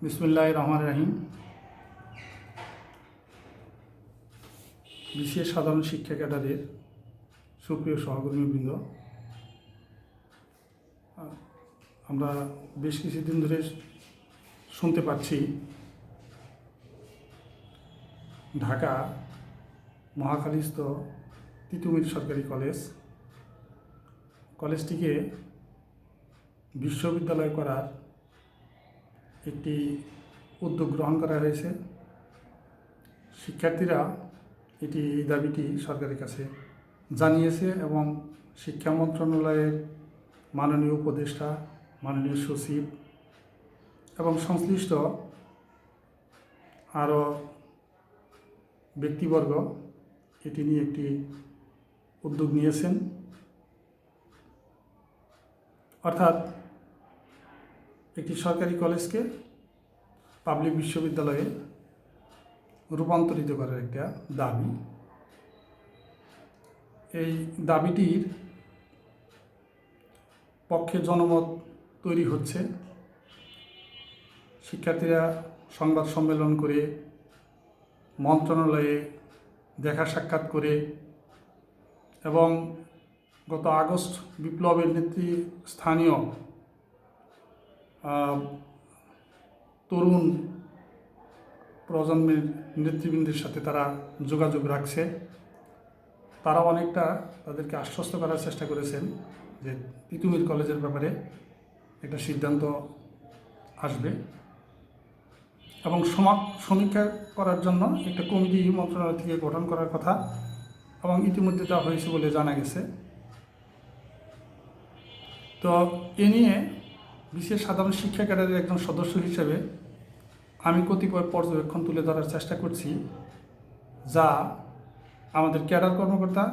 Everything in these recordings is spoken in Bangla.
বিসমিল্লাহির রহমানির রহিম। বিশেষ সাধারণ শিক্ষা ক্যাডারের সুপ্রিয় সহকর্মীবৃন্দ, আমরা বেশ কিছুদিন ধরে শুনতে পাচ্ছি ঢাকা মহাখালীস্থ তিতুমির সরকারি কলেজটিকে বিশ্ববিদ্যালয় করার একটি উদ্যোগ গ্রহণ করা হয়েছে। শিক্ষার্থীরা এই দাবিটি সরকারের কাছে জানিয়েছে এবং শিক্ষা মন্ত্রণালয়ের মাননীয় উপদেষ্টা, মাননীয় সচিব এবং সংশ্লিষ্ট আরও ব্যক্তিবর্গ এটি নিয়ে একটি উদ্যোগ নিয়েছেন। অর্থাৎ একটি সরকারি কলেজকে পাবলিক বিশ্ববিদ্যালয়ে রূপান্তরিত করার একটা দাবি। এই দাবিটির পক্ষে জনমত তৈরি হচ্ছে। শিক্ষার্থীরা সংবাদ সম্মেলন করে, মন্ত্রণালয়ে দেখা সাক্ষাৎ করে এবং গত আগস্ট বিপ্লবের স্থানীয় তরুণ প্রজন্মের নেতৃবৃন্দের সাথে তারা যোগাযোগ রাখছে। তারা অনেকটা তাদেরকে আশ্বস্ত করার চেষ্টা করেছেন যে তিতুমির কলেজের ব্যাপারে একটা সিদ্ধান্ত আসবে এবং সমীক্ষা করার জন্য একটা কমিটি মন্ত্রণালয় থেকে গঠন করার কথা এবং ইতিমধ্যে তা হয়েছে বলে জানা গেছে। তো এ নিয়ে বিশেষ সাধারণ শিক্ষা ক্যাডারের একজন সদস্য হিসেবে আমি কতিপয় পর্যবেক্ষণ তুলে ধরার চেষ্টা করছি, যা আমাদের ক্যাডার কর্মকর্তা,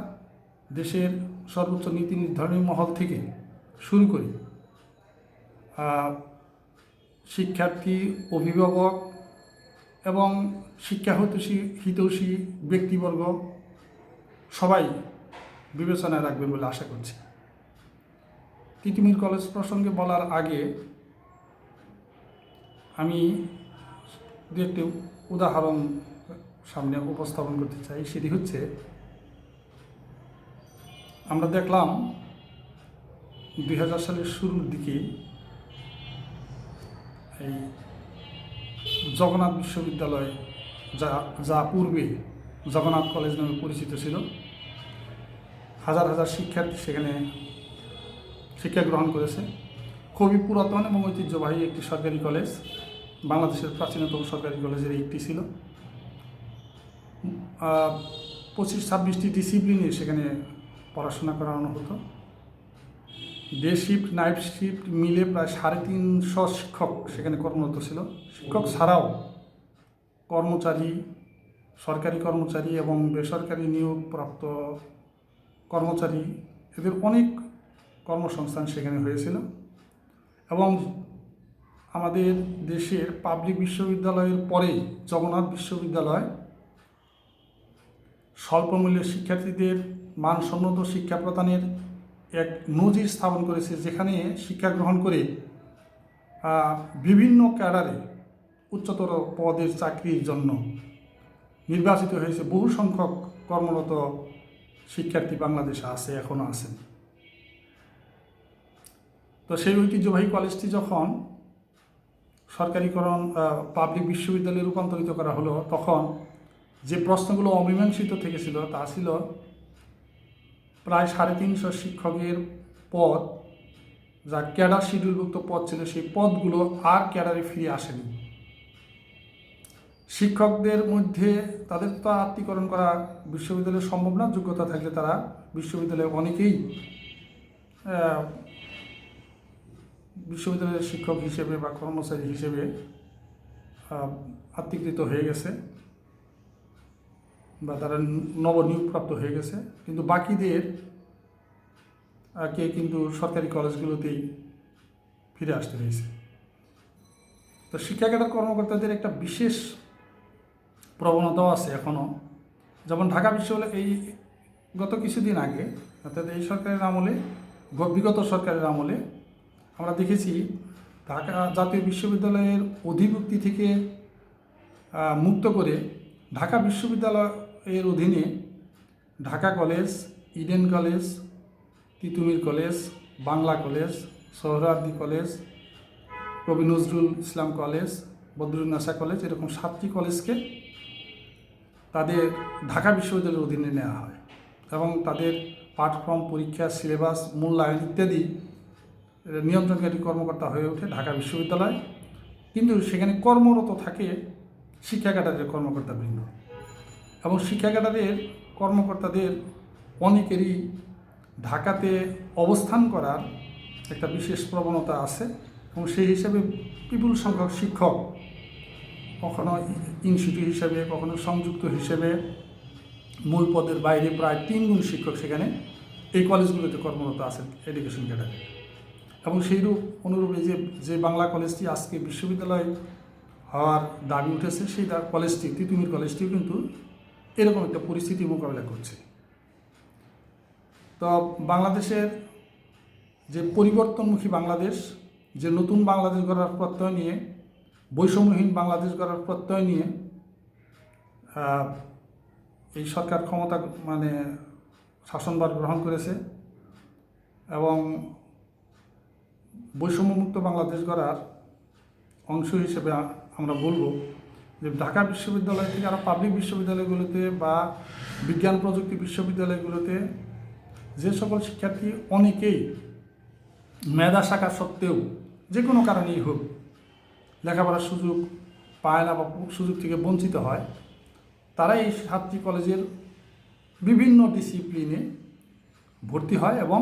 দেশের সর্বোচ্চ নীতি নির্ধারণী মহল থেকে শুরু করে শিক্ষার্থী, অভিভাবক এবং শিক্ষা হিতৈষী ব্যক্তিবর্গ সবাই বিবেচনায় রাখবেন বলে আশা করছি। তিতুমির কলেজ প্রসঙ্গে বলার আগে আমি একটি উদাহরণ সামনে উপস্থাপন করতে চাই। সেটি হচ্ছে, আমরা দেখলাম 2000 সালের শুরুর দিকে এই জগন্নাথ বিশ্ববিদ্যালয়, যা পূর্বে জগন্নাথ কলেজ নামে পরিচিত ছিল, হাজার হাজার শিক্ষার্থী সেখানে শিক্ষা গ্রহণ করেছে। খুবই পুরাতন এবং ঐতিহ্যবাহী একটি সরকারি কলেজ, বাংলাদেশের প্রাচীনতম সরকারি কলেজের একটি ছিল। 25-26টি ডিসিপ্লিনে সেখানে পড়াশোনা করানো হতো। ডে শিফট, নাইট শিফট মিলে প্রায় 350 শিক্ষক সেখানে কর্মরত ছিল। শিক্ষক ছাড়াও কর্মচারী, সরকারি কর্মচারী এবং বেসরকারি নিয়োগপ্রাপ্ত কর্মচারী, এদের অনেক কর্মসংস্থান সেখানে হয়েছিল। এবং আমাদের দেশের পাবলিক বিশ্ববিদ্যালয়ের পরে জগন্নাথ বিশ্ববিদ্যালয় স্বল্পমূল্যের শিক্ষার্থীদের মানসম্মত শিক্ষা প্রদানের এক নজির স্থাপন করেছে, যেখানে শিক্ষা গ্রহণ করে বিভিন্ন ক্যাডারে উচ্চতর পদের চাকরির জন্য নির্বাচিত হয়েছে বহু সংখ্যক কর্মরত শিক্ষার্থী বাংলাদেশে আছে, এখনও আছেন। তো সেই ঐতিহ্যবাহী কলেজটি যখন সরকারিকরণ পাবলিক বিশ্ববিদ্যালয়ে রূপান্তরিত করা হলো, তখন যে প্রশ্নগুলো অমীমাংসিত থেকেছিল তা ছিল প্রায় 350 শিক্ষকের পদ, যা ক্যাডার শিডিউলভুক্ত পদ ছিল, সেই পদগুলো আর ক্যাডারে ফিরে আসেনি। শিক্ষকদের মধ্যে তাদের তো আত্মীকরণ করা বিশ্ববিদ্যালয়ে সম্ভব না, যোগ্যতা থাকলে তারা বিশ্ববিদ্যালয়ে অনেকেই বিশ্ববিদ্যালয়ের শিক্ষক হিসেবে বা কর্মচারী হিসেবে আত্মীকৃত হয়ে গেছে বা তারা নবনিয়োগপ্রাপ্ত হয়ে গেছে, কিন্তু বাকিদের কিন্তু সরকারি কলেজগুলোতেই ফিরে আসতে হয়েছে। তো শিক্ষা ক্যাডার কর্মকর্তাদের একটা বিশেষ প্রবণতাও আছে এখনও। যেমন ঢাকা বিশ্ববিদ্যালয় এই গত কিছুদিন আগে, অর্থাৎ এই সরকারের আমলে, বিগত সরকারের আমলে আমরা দেখেছি ঢাকা জাতীয় বিশ্ববিদ্যালয়ের অধিভুক্তি থেকে মুক্ত করে ঢাকা বিশ্ববিদ্যালয়ের অধীনে Dhaka college, Eden college, Titumir college, Bangla college, Suhrawardy college, কবি নজরুল ইসলাম কলেজ, বদরুন্নেসা কলেজ, এরকম 7টি কলেজকে তাদের ঢাকা বিশ্ববিদ্যালয়ের অধীনে নেওয়া হয় এবং তাদের পাঠক্রম, পরীক্ষা, সিলেবাস, মূল্যায়ন ইত্যাদি নিয়ন্ত্রণকারী কর্মকর্তা হয়ে ওঠে ঢাকা বিশ্ববিদ্যালয়। কিন্তু সেখানে কর্মরত থাকে শিক্ষা ক্যাডারের কর্মকর্তাবৃন্দ এবং শিক্ষা ক্যাডারের কর্মকর্তাদের অনেকেরই ঢাকাতে অবস্থান করার একটা বিশেষ প্রবণতা আছে এবং সেই হিসাবে বিপুল সংখ্যক শিক্ষক কখনো ইনস্টিটিউট হিসাবে, কখনো সংযুক্ত হিসেবে মূল পদের বাইরে প্রায় 3 গুণ শিক্ষক সেখানে এই কলেজগুলোতে কর্মরত আছেন এডুকেশন ক্যাডারে। এবং সেইরূপ অনুরূপে যে বাংলা কলেজটি আজকে বিশ্ববিদ্যালয় হওয়ার দাবি উঠেছে, সেই কলেজটি, তিতুমির কলেজটিও কিন্তু এরকম একটা পরিস্থিতি মোকাবেলা করছে। তো বাংলাদেশের যে পরিবর্তনমুখী বাংলাদেশ, যে নতুন বাংলাদেশ গড়ার প্রত্যয় নিয়ে, বৈষম্যহীন বাংলাদেশ গড়ার প্রত্যয় নিয়ে এই সরকার ক্ষমতা শাসনভার গ্রহণ করেছে এবং বৈষম্যমুক্ত বাংলাদেশ গড়ার অংশ হিসেবে আমরা বলবো যে ঢাকা বিশ্ববিদ্যালয় থেকে আরও পাবলিক বিশ্ববিদ্যালয়গুলোতে বা বিজ্ঞান প্রযুক্তি বিশ্ববিদ্যালয়গুলোতে যে সকল শিক্ষার্থী অনেকেই মেধা শাখা সত্ত্বেও যে কোনো কারণেই হোক লেখাপড়ার সুযোগ পায় না বা সুযোগ থেকে বঞ্চিত হয়, তারা এই 7টি কলেজের বিভিন্ন ডিসিপ্লিনে ভর্তি হয় এবং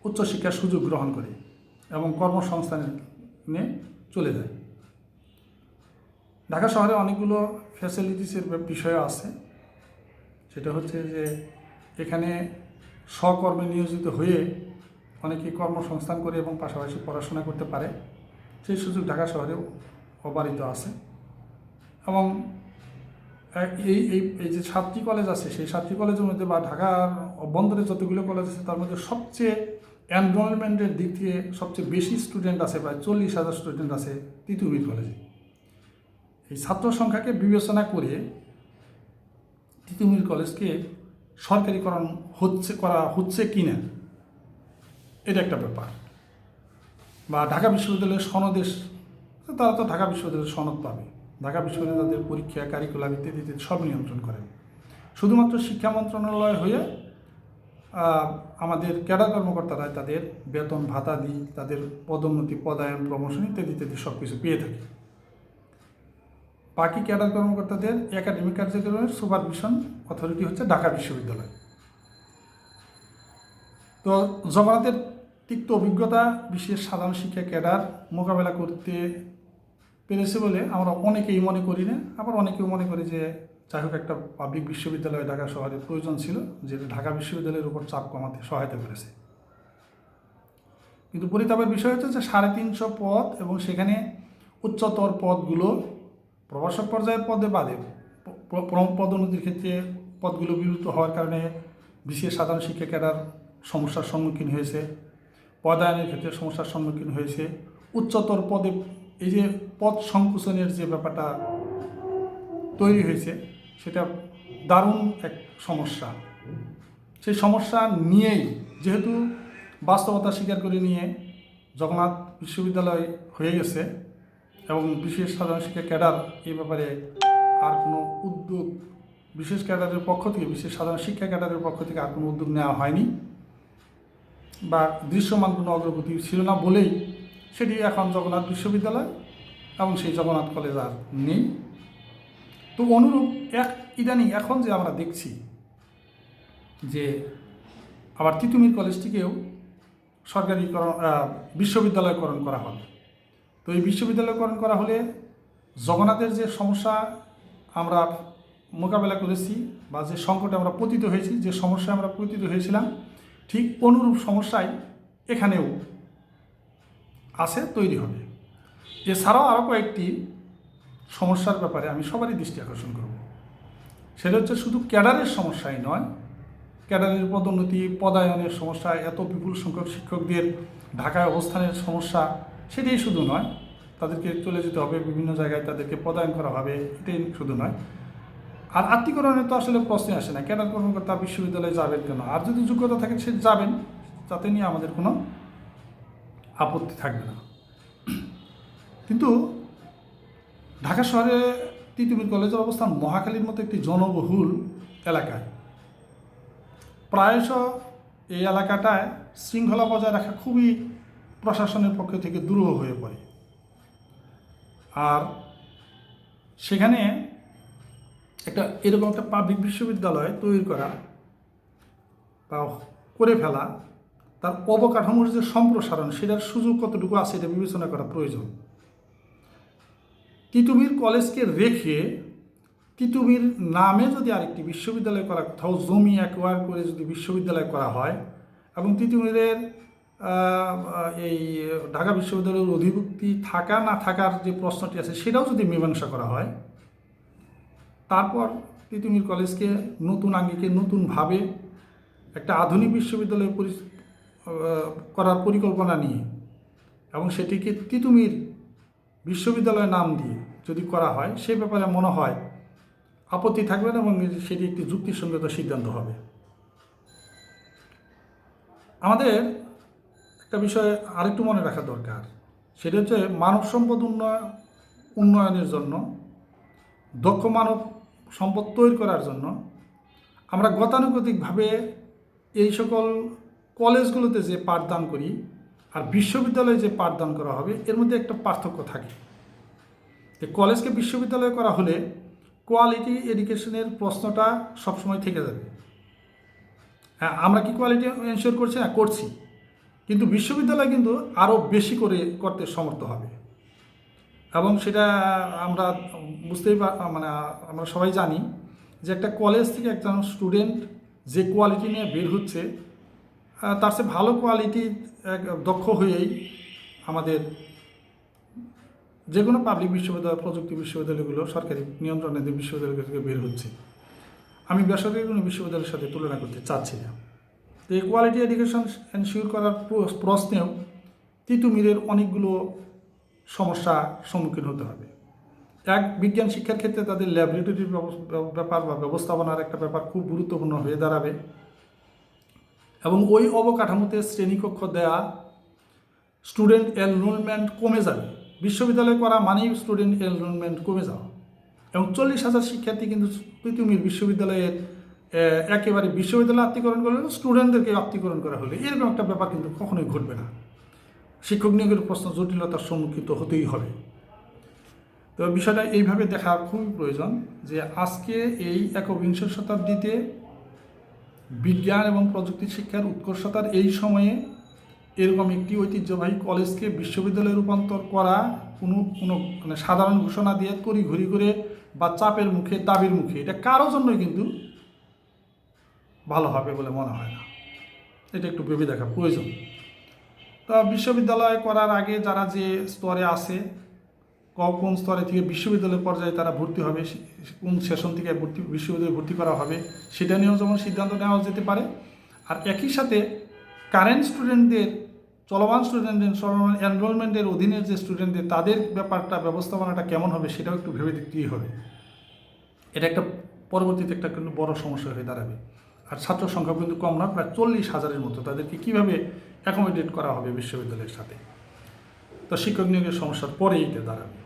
উচ্চশিক্ষার সুযোগ গ্রহণ করে এবং কর্মসংস্থানে চলে যায়। ঢাকা শহরে অনেকগুলো ফ্যাসিলিটিসের বিষয় আছে। সেটা হচ্ছে যে এখানে স্বকর্মে নিয়োজিত হয়ে অনেকে কর্মসংস্থান করে এবং পাশাপাশি পড়াশোনা করতে পারে, সেই সুযোগ ঢাকা শহরেও অবারিত আছে। এবং এই যে 7টি কলেজ আছে, সেই 7টি কলেজের মধ্যে বা ঢাকার অভ্যন্তরে যতগুলো কলেজ আছে তার মধ্যে সবচেয়ে এনরোলমেন্টের দিক থেকে সবচেয়ে বেশি স্টুডেন্ট আছে, প্রায় 40,000 স্টুডেন্ট আছে তিতুমির কলেজে। এই ছাত্র সংখ্যাকে বিবেচনা করে তিতুমির কলেজকে সরকারিকরণ করা হচ্ছে কিনা এটা একটা ব্যাপার। বা ঢাকা বিশ্ববিদ্যালয়ের সনদেশ, তারা তো ঢাকা বিশ্ববিদ্যালয়ের সনদ পাবে, ঢাকা বিশ্ববিদ্যালয় তাদের পরীক্ষা, কারিকুলাম ইত্যাদি সব নিয়ন্ত্রণ করেন। শুধুমাত্র শিক্ষা মন্ত্রণালয় হয়ে আমাদের ক্যাডার কর্মকর্তারা তাদের বেতন ভাতা দিই, তাদের পদোন্নতি, পদায়ন, প্রমোশন ইত্যাদি সব কিছু পেয়ে থাকে। বাকি ক্যাডার কর্মকর্তাদের একাডেমিক কার্যক্রমের সুপারভিশন অথরিটি হচ্ছে ঢাকা বিশ্ববিদ্যালয়। তো জগন্নাথের তিক্ত অভিজ্ঞতা বিশেষ সাধারণ শিক্ষা ক্যাডার মোকাবেলা করতে পেরেছে বলে আমরা অনেকেই মনে করি না, আবার অনেকেও মনে করি যে যাই হোক একটা পাবলিক বিশ্ববিদ্যালয় ঢাকা শহরে প্রয়োজন ছিল, যেটা ঢাকা বিশ্ববিদ্যালয়ের উপর চাপ কমাতে সহায়তা করেছে। কিন্তু পরিতাপের বিষয় হচ্ছে যে 350 পদ এবং সেখানে উচ্চতর পদগুলো প্রভাষক পর্যায়ের পদে বাদে পদোন্নতির ক্ষেত্রে পদগুলো বিলুপ্ত হওয়ার কারণে বিশেষ সাধারণ শিক্ষা ক্যাডার সমস্যার সম্মুখীন হয়েছে, পদায়নের ক্ষেত্রে সমস্যার সম্মুখীন হয়েছে, উচ্চতর পদে এই যে পদ সংকুচনের যে ব্যাপারটা তৈরি হয়েছে সেটা দারুণ এক সমস্যা। সেই সমস্যা নিয়েই যেহেতু বাস্তবতা স্বীকার করে নিয়ে জগন্নাথ বিশ্ববিদ্যালয় হয়ে গেছে এবং বিশেষ সাধারণ শিক্ষা ক্যাডার এই ব্যাপারে আর কোনো উদ্যোগ বিশেষ ক্যাডারের পক্ষ থেকে, বিশেষ সাধারণ শিক্ষা ক্যাডারের পক্ষ থেকে আর কোনো উদ্যোগ নেওয়া হয়নি বা দৃশ্যমান কোনো অগ্রগতি ছিল না বলেই সেটি এখন জগন্নাথ বিশ্ববিদ্যালয় এবং সেই জগন্নাথ কলেজ আর নেই। তো অনুরূপ ইদানিং এখন যে আমরা দেখছি যে আবার তিতুমির কলেজটিকেও সরকারিকরণ, বিশ্ববিদ্যালয়করণ করা হবে। তো এই বিশ্ববিদ্যালয়করণ করা হলে জগন্নাথের যে সমস্যা আমরা মোকাবেলা করেছি বা যে সংকটে আমরা পতিত হয়েছি, যে সমস্যায় আমরা পতিত হয়েছিলাম, ঠিক অনুরূপ সমস্যাই এখানেও আছে, তৈরি হবে। এছাড়াও আরও কয়েকটি সমস্যার ব্যাপারে আমি সবারই দৃষ্টি আকর্ষণ করব। সেটা হচ্ছে শুধু ক্যাডারের সমস্যাই নয়, ক্যাডারের পদোন্নতি, পদায়নের সমস্যা, এত বিপুল সংখ্যক শিক্ষকদের ঢাকায় অবস্থানের সমস্যা, সেটাই শুধু নয়, তাদেরকে চলে যেতে হবে বিভিন্ন জায়গায়, তাদেরকে পদায়ন করা হবে, এটাই শুধু নয়। আর আত্মীকরণের তো আসলে প্রশ্নই আসে না, ক্যাডার কর্মকর্তা বিশ্ববিদ্যালয়ে যাবেন কেন? আর যদি যোগ্যতা থাকে সে যাবেন, তাতে নিয়ে আমাদের কোনো আপত্তি থাকবে না। কিন্তু ঢাকা শহরে তিতুমির কলেজের অবস্থান মহাখালীর মতো একটি জনবহুল এলাকায়। প্রায়শ এই এলাকাটায় শৃঙ্খলা বজায় রাখা খুবই প্রশাসনের পক্ষ থেকে দুরূহ হয়ে পড়ে। আর সেখানে এরকম একটা পাবলিক বিশ্ববিদ্যালয় তৈরি করা বা করে ফেলা, তার অবকাঠামোর যে সম্প্রসারণ, সেটার সুযোগ কতটুকু আছে এটা বিবেচনা করা প্রয়োজন। তিতুমির কলেজকে রেখে তিতুমির নামে যদি আরেকটি বিশ্ববিদ্যালয় করা, কোথাও জমি অ্যাকোয়ার করে যদি বিশ্ববিদ্যালয় করা হয় এবং তিতুমিরের এই ঢাকা বিশ্ববিদ্যালয়ের অধিভুক্তি থাকা না থাকার যে প্রশ্নটি আছে সেটাও যদি মীমাংসা করা হয়, তারপর তিতুমির কলেজকে নতুন আঙ্গিকে নতুনভাবে একটা আধুনিক বিশ্ববিদ্যালয় করার পরিকল্পনা নিয়ে এবং সেটিকে তিতুমির বিশ্ববিদ্যালয় নাম দিয়ে যদি করা হয়, সে ব্যাপারে মনে হয় আপত্তি থাকবে না এবং সেটি একটি যুক্তিসঙ্গত সিদ্ধান্ত হবে। আমাদের একটা বিষয় আরেকটু মনে রাখা দরকার, সেটা হচ্ছে মানব সম্পদ উন্নয়নের জন্য, দক্ষ মানব সম্পদ তৈরি করার জন্য আমরা গতানুগতিকভাবে এই সকল কলেজগুলোতে যে পাঠদান করি আর বিশ্ববিদ্যালয়ে যে পাঠদান করা হবে, এর মধ্যে একটা পার্থক্য থাকে। এই কলেজকে বিশ্ববিদ্যালয় করা হলে কোয়ালিটি এডুকেশনের প্রশ্নটা সবসময় থেকে যাবে। হ্যাঁ, আমরা কি কোয়ালিটি এনশিওর করছি না? করছি, কিন্তু বিশ্ববিদ্যালয় কিন্তু আরও বেশি করে করতে সমর্থ হবে এবং সেটা আমরা আমরা সবাই জানি যে একটা কলেজ থেকে একজন স্টুডেন্ট যে কোয়ালিটি নিয়ে বের হচ্ছে, তার চেয়ে ভালো কোয়ালিটি দক্ষ হয়েই আমাদের যে কোনো পাবলিক বিশ্ববিদ্যালয়, প্রযুক্তি বিশ্ববিদ্যালয়গুলো, সরকারি নিয়ন্ত্রণাধীন বিশ্ববিদ্যালয়গুলো থেকে বের হচ্ছে। আমি বেসরকারি কোনো বিশ্ববিদ্যালয়ের সাথে তুলনা করতে চাচ্ছি না। তো এই কোয়ালিটি এডুকেশন এনশিওর করার প্রশ্নেও তিতুমিরের অনেকগুলো সমস্যার সম্মুখীন হতে হবে। বিজ্ঞান শিক্ষার ক্ষেত্রে তাদের ল্যাবরেটরির ব্যাপার বা ব্যবস্থাপনার একটা ব্যাপার খুব গুরুত্বপূর্ণ হয়ে দাঁড়াবে এবং ওই অবকাঠামোতে শ্রেণীকক্ষ দেয়া, স্টুডেন্ট এনরোলমেন্ট কমে যাবে। বিশ্ববিদ্যালয় করা মানেই স্টুডেন্ট এনরোলমেন্ট কমে যাওয়া এবং 40,000 শিক্ষার্থী কিন্তু তিতুমির বিশ্ববিদ্যালয়ের একেবারে বিশ্ববিদ্যালয় আত্মীকরণ করলে স্টুডেন্টদেরকে আত্মীকরণ করা হলে এরকম একটা ব্যাপার কিন্তু কখনোই ঘটবে না। শিক্ষক নিয়োগের প্রশ্ন জটিলতার সম্মুখীন হতেই হবে। তো বিষয়টা এইভাবে দেখা খুবই প্রয়োজন যে আজকে এই একবিংশ শতাব্দীতে বিজ্ঞান এবং প্রযুক্তি শিক্ষার উৎকর্ষতার এই সময়ে এরকম একটি ঐতিহ্যবাহী কলেজকে বিশ্ববিদ্যালয়ে রূপান্তর করা কোনো সাধারণ ঘোষণা দিয়ে তড়িঘড়ি করে বা চাপের মুখে, দাবির মুখে, এটা কারোর জন্যই কিন্তু ভালো হবে বলে মনে হয় না। এটা একটু ভেবে দেখা প্রয়োজন। তা বিশ্ববিদ্যালয় করার আগে যারা যে স্তরে আছে, কোন স্তরে থেকে বিশ্ববিদ্যালয় পর্যায়ে তারা ভর্তি হবে, কোন সেশন থেকে বিশ্ববিদ্যালয়ে ভর্তি করা হবে, সেটা নিয়েও যেমন সিদ্ধান্ত নেওয়া যেতে পারে। আর একই সাথে কারেন্ট স্টুডেন্টদের, চলমান এনরোলমেন্টের অধীনের যে স্টুডেন্টদের, তাদের ব্যাপারটা, ব্যবস্থাপনাটা কেমন হবে সেটাও একটু ভেবে দেখতেই হবে। এটা একটা পরবর্তীতে একটা কিন্তু বড় সমস্যা হয়ে দাঁড়াবে। আর ছাত্র সংখ্যা কিন্তু কম না, প্রায় 40,000-এর মতো। তাদেরকে কীভাবে অ্যাকোমোডেট করা হবে বিশ্ববিদ্যালয়ের সাথে? তো শিক্ষক নিয়োগের সমস্যার পরেই এটা দাঁড়াবে।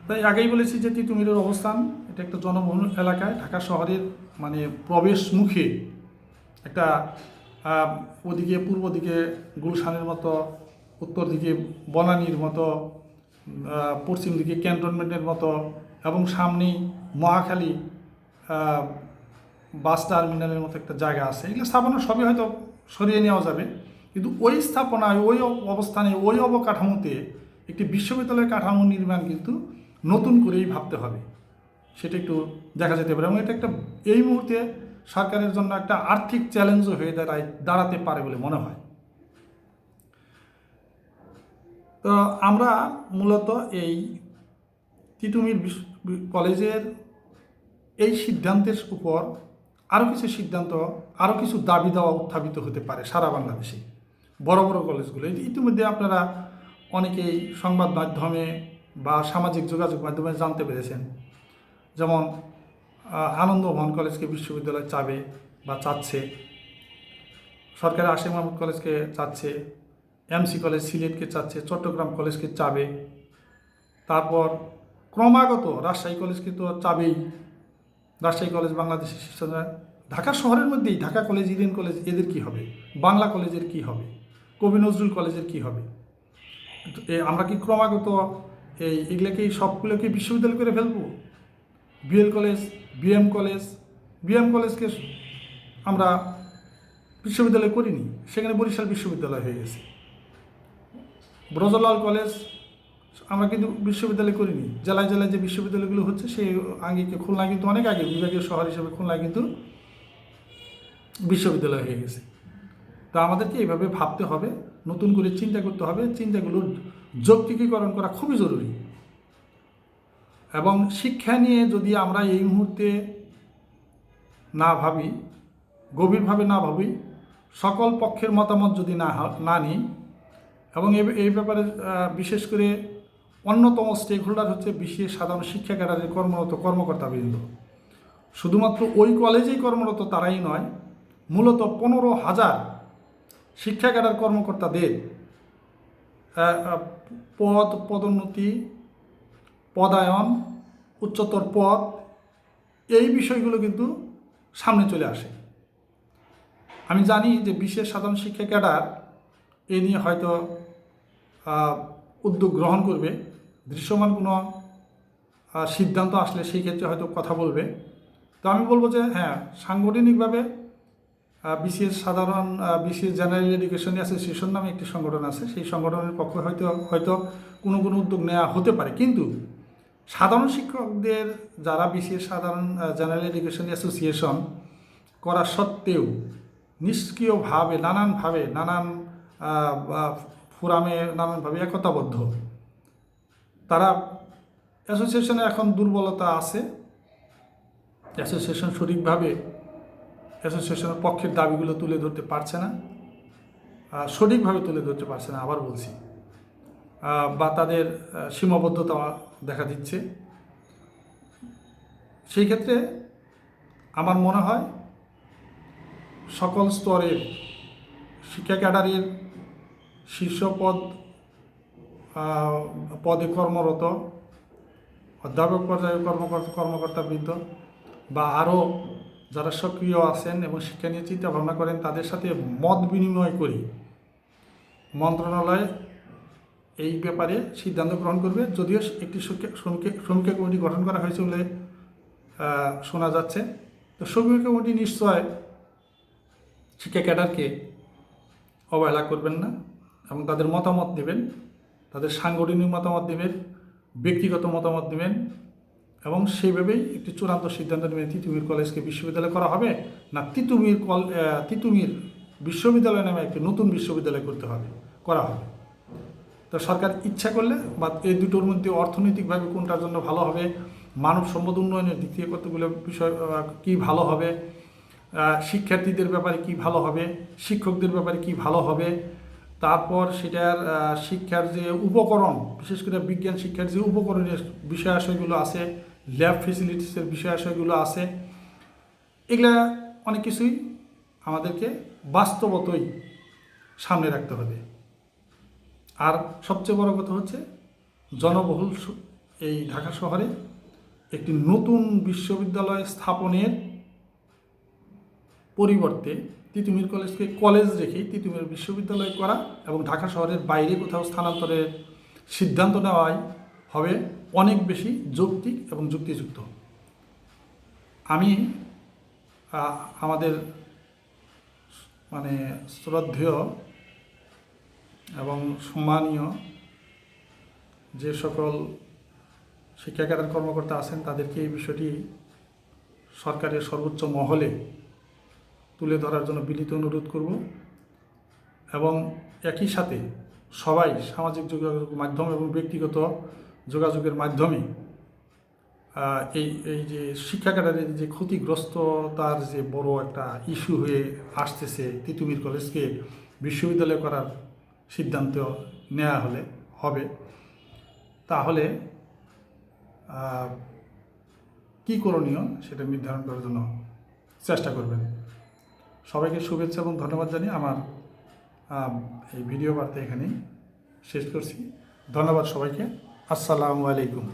তাই আগেই বলেছি যে তিতুমিরের অবস্থান এটা একটা জনবহুল এলাকায়, ঢাকা শহরের প্রবেশ মুখে একটা ওদিকে পূর্ব দিকে গুলশানের মতো, উত্তর দিকে বনানীর মতো, পশ্চিম দিকে ক্যান্টনমেন্টের মতো এবং সামনেই মহাখালী বাস টার্মিনালের মতো একটা জায়গা আছে। এগুলো স্থাপনা সবই হয়তো সরিয়ে নেওয়া যাবে, কিন্তু ওই স্থাপনায়, ওই অবস্থানে, ওই অবকাঠামোতে একটি বিশ্ববিদ্যালয় কাঠামো নির্মাণ কিন্তু নতুন করেই ভাবতে হবে। সেটা একটু দেখা যেতে পারে এবং এটা একটা এই মুহূর্তে সরকারের জন্য একটা আর্থিক চ্যালেঞ্জও হয়ে দাঁড়াতে পারে বলে মনে হয়। তো আমরা মূলত এই তিতুমির কলেজের এই সিদ্ধান্তের উপর আরও কিছু সিদ্ধান্ত, আরও কিছু দাবি দেওয়া উত্থাপিত হতে পারে সারা বাংলাদেশে বড় বড় কলেজগুলো। ইতিমধ্যে আপনারা অনেকেই সংবাদ মাধ্যমে বা সামাজিক যোগাযোগ মাধ্যমে জানতে পেরেছেন। যেমন আনন্দমোহন কলেজকে বিশ্ববিদ্যালয় চাবে বা চাচ্ছে, সরকারি আশিক মাহমুদ কলেজকে চাচ্ছে, এমসি কলেজ সিলেটকে চাচ্ছে, চট্টগ্রাম কলেজকে চাবে, তারপর ক্রমাগত রাজশাহী কলেজকে তো চাবেই। রাজশাহী কলেজ বাংলাদেশের শীর্ষ, ঢাকা শহরের মধ্যেই ঢাকা কলেজ, ইডেন কলেজ, এদের কি হবে? বাংলা কলেজের কি হবে? কবি নজরুল কলেজের কি হবে? আমরা কি ক্রমাগত এগুলোকে সবগুলোকে বিশ্ববিদ্যালয় করে ফেলবো? BL college, BM college, BM কলেজকে আমরা বিশ্ববিদ্যালয় করিনি, সেখানে বরিশাল বিশ্ববিদ্যালয় হয়ে গেছে। ব্রজলাল কলেজ আমরা কিন্তু বিশ্ববিদ্যালয় করিনি। জেলায় জেলায় যে বিশ্ববিদ্যালয়গুলো হচ্ছে সেই আঙ্গিকে খুলনায় কিন্তু অনেক আগে বিভাগীয় শহর হিসেবে খুলনায় কিন্তু বিশ্ববিদ্যালয় হয়ে গেছে। তো আমাদেরকে এইভাবে ভাবতে হবে, নতুন করে চিন্তা করতে হবে, চিন্তাগুলোর যৌক্তিকীকরণ করা খুবই জরুরি। এবং শিক্ষা নিয়ে যদি আমরা এই মুহূর্তে না ভাবি, গভীরভাবে না ভাবি, সকল পক্ষের মতামত যদি না নিই, এবং এই ব্যাপারে বিশেষ করে অন্যতম স্টেক হোল্ডার হচ্ছে বিশেষ সাধারণ শিক্ষা ক্যাডারে কর্মরত কর্মকর্তাবৃন্দ। শুধুমাত্র ওই কলেজেই কর্মরত তারাই নয়, মূলত 15,000 শিক্ষা ক্যাডার কর্মকর্তাদের পদোন্নতি, পদায়ন, উচ্চতর পদ, এই বিষয়গুলো কিন্তু সামনে চলে আসে। আমি জানি যে বিশেষ সাধারণ শিক্ষা ক্যাডার এ নিয়ে হয়তো উদ্যোগ গ্রহণ করবে, দৃশ্যমান কোনো সিদ্ধান্ত আসলে সেই ক্ষেত্রে হয়তো কথা বলবে। তো আমি বলবো যে হ্যাঁ, সাংগঠনিকভাবে বিসিএস জেনারেল এডুকেশন অ্যাসোসিয়েশন নামে একটি সংগঠন আছে, সেই সংগঠনের পক্ষে হয়তো কোনো উদ্যোগ নেওয়া হতে পারে। কিন্তু সাধারণ শিক্ষকদের যারা বিসিএস জেনারেল এডুকেশন অ্যাসোসিয়েশন করা সত্ত্বেও নিষ্ক্রিয়ভাবে নানান ফোরামে নানানভাবে একতাবদ্ধ, তারা অ্যাসোসিয়েশনে এখন দুর্বলতা আছে। অ্যাসোসিয়েশন সঠিকভাবে অ্যাসোসিয়েশনের পক্ষের দাবিগুলো তুলে ধরতে পারছে না, সঠিকভাবে তুলে ধরতে পারছে না, আবার বলছি, বা তাদের সীমাবদ্ধতা দেখা দিচ্ছে। সেই ক্ষেত্রে আমার মনে হয় সকল স্তরের শিক্ষা ক্যাডারের শীর্ষ পদে কর্মরত অধ্যাপক পর্যায়ের কর্মকর্তাবৃন্দ বা আরও যারা সক্রিয় আছেন এবং শিক্ষা নিয়ে চিন্তা ভাবনা করেন, তাদের সাথে মত বিনিময় করি মন্ত্রণালয় এই ব্যাপারে সিদ্ধান্ত গ্রহণ করবে। যদিও একটি সমীক্ষা কমিটি গঠন করা হয়েছে বলে শোনা যাচ্ছে। তো সমীক্ষা কমিটি নিশ্চয় শিক্ষা ক্যাডারকে অবহেলা করবেন না এবং তাদের মতামত দেবেন, তাদের সাংগঠনিক মতামত দেবেন, ব্যক্তিগত মতামত দেবেন এবং সেইভাবেই একটি চূড়ান্ত সিদ্ধান্ত নেবেন তিতুমির কলেজকে বিশ্ববিদ্যালয় করা হবে না তিতুমির বিশ্ববিদ্যালয় নামে একটি নতুন বিশ্ববিদ্যালয় করা হবে। তো সরকার ইচ্ছা করলে বা এই দুটোর মধ্যে অর্থনৈতিকভাবে কোনটার জন্য ভালো হবে, মানব সম্পদ উন্নয়নের দিক থেকে কতগুলো বিষয় কী ভালো হবে, শিক্ষার্থীদের ব্যাপারে কি ভালো হবে, শিক্ষকদের ব্যাপারে কি ভালো হবে, তারপর সেটার শিক্ষার যে উপকরণ, বিশেষ করে বিজ্ঞান শিক্ষার যে উপকরণের বিষয়াশয়গুলো আছে, ল্যাব ফেসিলিটিসের বিষয়াশয়গুলো আছে, এগুলা অনেক কিছুই আমাদেরকে বাস্তবতই সামনে রাখতে হবে। আর সবচেয়ে বড় কথা হচ্ছে জনবহুল এই ঢাকা শহরে একটি নতুন বিশ্ববিদ্যালয় স্থাপনের পরিবর্তে তিতুমির কলেজকে কলেজ রেখেই তিতুমির বিশ্ববিদ্যালয় করা এবং ঢাকা শহরের বাইরে কোথাও স্থানান্তরের সিদ্ধান্ত নেওয়াই হবে অনেক বেশি যৌক্তিক এবং যুক্তিযুক্ত। আমি আমাদের শ্রদ্ধেয় এবং সম্মানীয় যে সকল শিক্ষা ক্যাডার কর্মকর্তা আছেন তাদেরকে এই বিষয়টি সরকারের সর্বোচ্চ মহলে তুলে ধরার জন্য বিনীত অনুরোধ করব এবং একই সাথে সবাই সামাজিক যোগাযোগ মাধ্যম এবং ব্যক্তিগত যোগাযোগের মাধ্যমে এই যে শিক্ষা ক্যাডারের যে ক্ষতিগ্রস্ততার যে বড় একটা ইস্যু হয়ে আসতেছে, তিতুমির কলেজকে বিশ্ববিদ্যালয় করার সিদ্ধান্ত নেওয়া হবে, তাহলে কি করণীয় সেটা নির্ধারণ করার জন্য চেষ্টা করবেন। সবাইকে শুভেচ্ছা এবং ধন্যবাদ জানিয়ে আমার এই ভিডিও বার্তা এখানেই শেষ করছি। ধন্যবাদ সবাইকে। আসসালামু আলাইকুম।